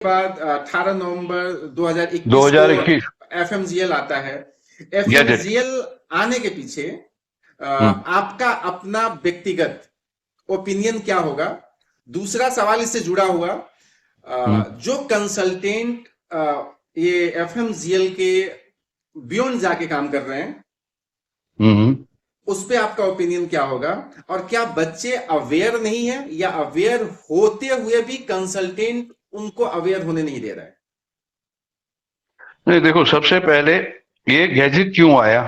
बाद 18 नवंबर 2021 को 2021 एफएमजीएल आता है। गैजेट। एफएमजीएल आने के पीछे हम्म आपका अपना व्यक्तिगत ओपिनियन क्या होगा? दूसरा सवाल इससे जुड़ा हुआ, हम्म जो कंसल्टेंट ये एफएमजीएल के बियॉन्ड जाके काम कर रहे हैं, हम्म उस पे आपका ओपिनियन क्या होगा? और क्या बच्चे अवेयर नहीं है, या अवेयर होते हुए भी कंसल्टेंट उनको अवेयर होने नहीं दे रहा है? नहीं, देखो, सबसे पहले ये गैजेट क्यों आया?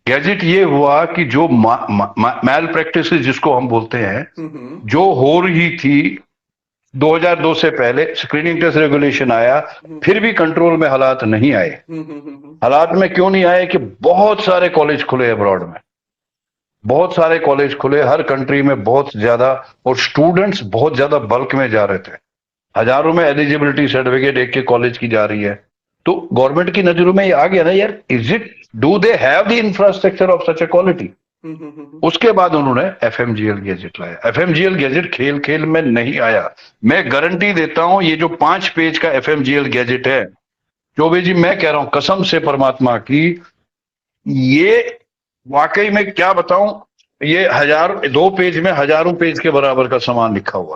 गैजेट ये हुआ कि जो मैल प्रैक्टिस जिसको हम बोलते हैं, हम्म। जो हो रही थी 2002 से पहले, स्क्रीनिंग टेस्ट रेगुलेशन आया, फिर हम्म। भी कंट्रोल में हालात नहीं आए। हम्म। हालात में क्यों नहीं आए? कि बहुत सारे कॉलेज खुले अब्रॉड में, बहुत सारे कॉलेज खुले हर कंट्री में, बहुत ज्यादा, और स्टूडेंट्स बहुत ज्यादा बल्क में जा रहे थे। हजारों में एलिजिबिलिटी सर्टिफिकेट एक के कॉलेज की जा रही है। तो गवर्नमेंट की नजरों में ये आ गया ना यार, is it, do they have the infrastructure of such a quality? Hmm. उसके बाद उन्होंने एफएमजीएल गैजेट लाया। एफएमजीएल गैजेट खेल खेल में नहीं आया। मैं गारंटी देता हूं, ये जो 5 पेज का एफएमजीएल गैजेट है, चौबे जी, मैं कह रहा हूं कसम से परमात्मा की, ये वाकई में क्या बताऊं, ये 2 पेज में हजारों पेज के बराबर का सामान लिखा हुआ।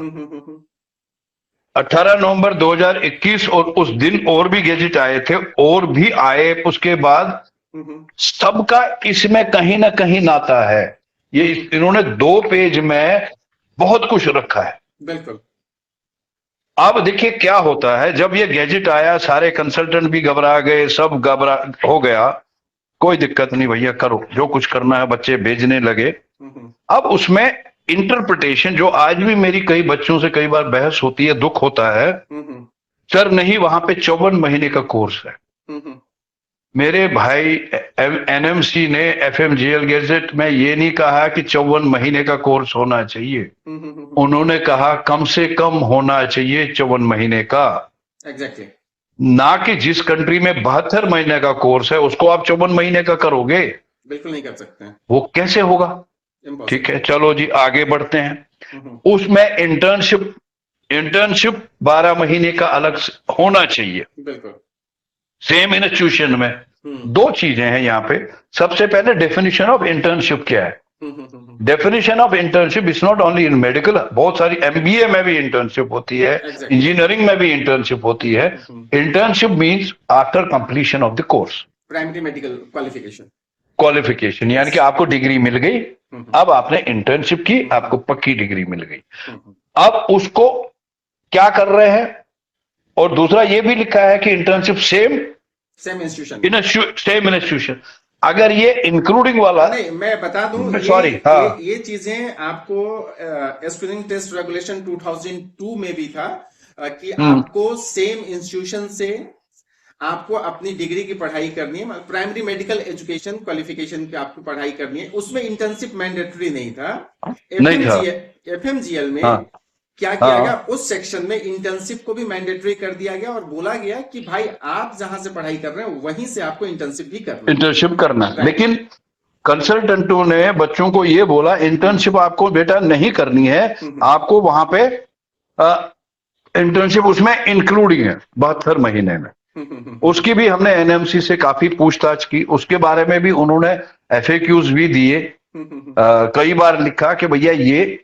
18 नवंबर 2021, और उस दिन और भी गैजेट आए थे, और भी आए उसके बाद। सबका इसमें कहीं ना कहीं नाता है। ये इन्होंने 2 पेज में बहुत कुछ रखा है। बिल्कुल। अब देखिए क्या होता है, जब ये गैजेट आया, सारे कंसल्टेंट भी घबरा गए, सब घबरा हो गया। कोई दिक्कत नहीं भैया, करो जो कुछ करना है, बच्चे भेजने लगे। अब उसमें इंटरप्रिटेशन, जो आज भी मेरी कई बच्चों से कई बार बहस होती है, दुख होता है, सर नहीं, वहां पे 54 महीने का कोर्स है। मेरे भाई, एनएमसी ने एफएमजीएल गैजेट में ये नहीं कहा कि 54 महीने का कोर्स होना चाहिए। उन्होंने कहा कम से कम होना चाहिए 54 महीने का। एग्जैक्टली। ना कि जिस कंट्री में 72 महीने का कोर्स है उसको आप 54 महीने का करोगे। बिल्कुल नहीं कर सकते हैं। वो कैसे होगा? ठीक इम्पॉसिबल। है, चलो जी आगे बढ़ते हैं। उसमें इंटर्नशिप, इंटर्नशिप 12 महीने का अलग से होना चाहिए, बिल्कुल। सेम इंस्टीट्यूशन में। दो चीजें हैं यहाँ पे। सबसे पहले डेफिनेशन ऑफ इंटर्नशिप क्या है? Definition of internship is not only in medical, बहुत सारी एमबीए में भी इंटर्नशिप होती है, एग्जैक्टली। इंजीनियरिंग में भी इंटर्नशिप होती है। Internship means after completion of the course, primary medical qualification. Qualification, यानी कि आपको डिग्री मिल गई, अब आपने इंटर्नशिप की, आपको पक्की डिग्री मिल गई। अब उसको क्या कर रहे हैं? और दूसरा ये भी लिखा है कि internship same same institution. In same institution. अगर ये इंक्लूडिंग वाला, नहीं, मैं बता दूं, सॉरी, हाँ, ये चीजें आपको स्क्रीनिंग टेस्ट रेगुलेशन 2002 में भी था, कि आपको सेम इंस्टीट्यूशन से आपको अपनी डिग्री की पढ़ाई करनी है, प्राइमरी मेडिकल एजुकेशन क्वालिफिकेशन पे आपको पढ़ाई करनी है, उसमें इंटर्नशिप मैंडेटरी नहीं था। नहीं था, एफएमजीएल में हाँ, क्या किया गया, हाँ, उस सेक्शन में इंटर्नशिप को भी मैंडेटरी कर दिया गया, और बोला गया कि भाई आप जहां से पढ़ाई कर रहे हैं वहीं से आपको इंटर्नशिप भी करना है। इंटर्नशिप करना है। लेकिन कंसल्टेंटों ने बच्चों को ये बोला, इंटर्नशिप आपको बेटा नहीं करनी है, आपको वहां पे इंटर्नशिप उसमें इंक्लूडिंग है 72 महीने में। उसकी भी हमने एनएमसी से काफी पूछताछ की, उसके बारे में भी उन्होंने एफएक्यूज भी दिए। कई बार लिखा कि भैया ये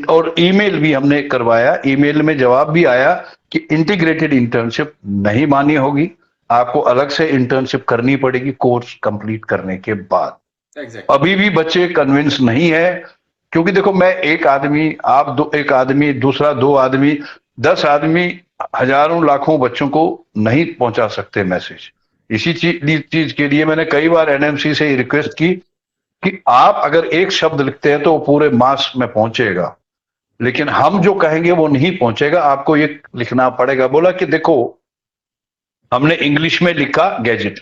और ईमेल भी हमने करवाया, ईमेल में जवाब भी आया कि इंटीग्रेटेड इंटर्नशिप नहीं मानी होगी, आपको अलग से इंटर्नशिप करनी पड़ेगी कोर्स कंप्लीट करने के बाद। Exactly. अभी भी बच्चे कन्विंस नहीं है, क्योंकि देखो, मैं एक आदमी, आप दो, एक आदमी, दूसरा 2 आदमी, 10 आदमी, हजारों लाखों बच्चों को नहीं पहुंचा सकते मैसेज। इसी चीज के लिए मैंने कई बार एनएमसी से रिक्वेस्ट की कि आप अगर एक शब्द लिखते हैं तो वो पूरे मास में पहुंचेगा, लेकिन हम जो कहेंगे वो नहीं पहुंचेगा, आपको ये लिखना पड़ेगा। बोला कि देखो, हमने इंग्लिश में लिखा गैजेट,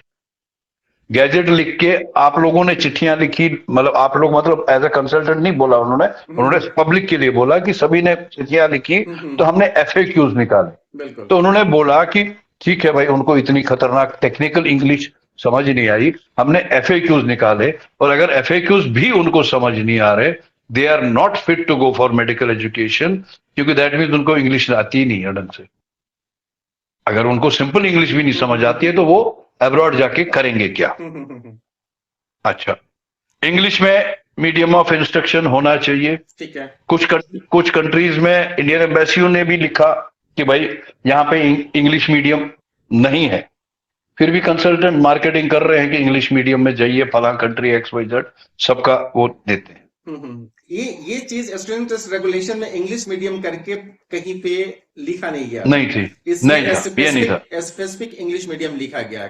गैजेट लिख के आप लोगों ने चिट्ठियां लिखी, मतलब आप लोग, मतलब एज ए कंसल्टेंट नहीं बोला उन्होंने, उन्होंने पब्लिक के लिए बोला कि सभी ने चिट्ठियां लिखी, तो हमने एफएक्यूज निकाले। तो उन्होंने बोला कि ठीक है भाई, उनको इतनी खतरनाक टेक्निकल इंग्लिश समझ नहीं आई, हमने एफएक्यूज निकाले, और अगर एफएक्यूज भी उनको समझ नहीं आ रहे, they are not fit to go for medical education, क्योंकि दैट मीन्स उनको इंग्लिश आती ही नहीं है ढंग से। अगर उनको सिंपल इंग्लिश भी नहीं समझ आती है तो वो अब्रॉड जाके करेंगे क्या? अच्छा, इंग्लिश में मीडियम ऑफ इंस्ट्रक्शन होना चाहिए। ठीक है। कुछ कंट्रीज में इंडियन एम्बेसियों ने भी लिखा कि भाई यहाँ पे इंग्लिश मीडियम नहीं है, फिर भी कंसल्टेंट मार्केटिंग कर रहे हैं कि इंग्लिश मीडियम में जाइए, फला कंट्री XYZ सबका वो देते हैं। ये चीज स्टूडेंट टेस्ट रेगुलेशन में इंग्लिश मीडियम करके कहीं पे लिखा नहीं गया, नहीं थी, नहीं था, ये नहीं था। स्पेसिफिक इंग्लिश मीडियम लिखा गया।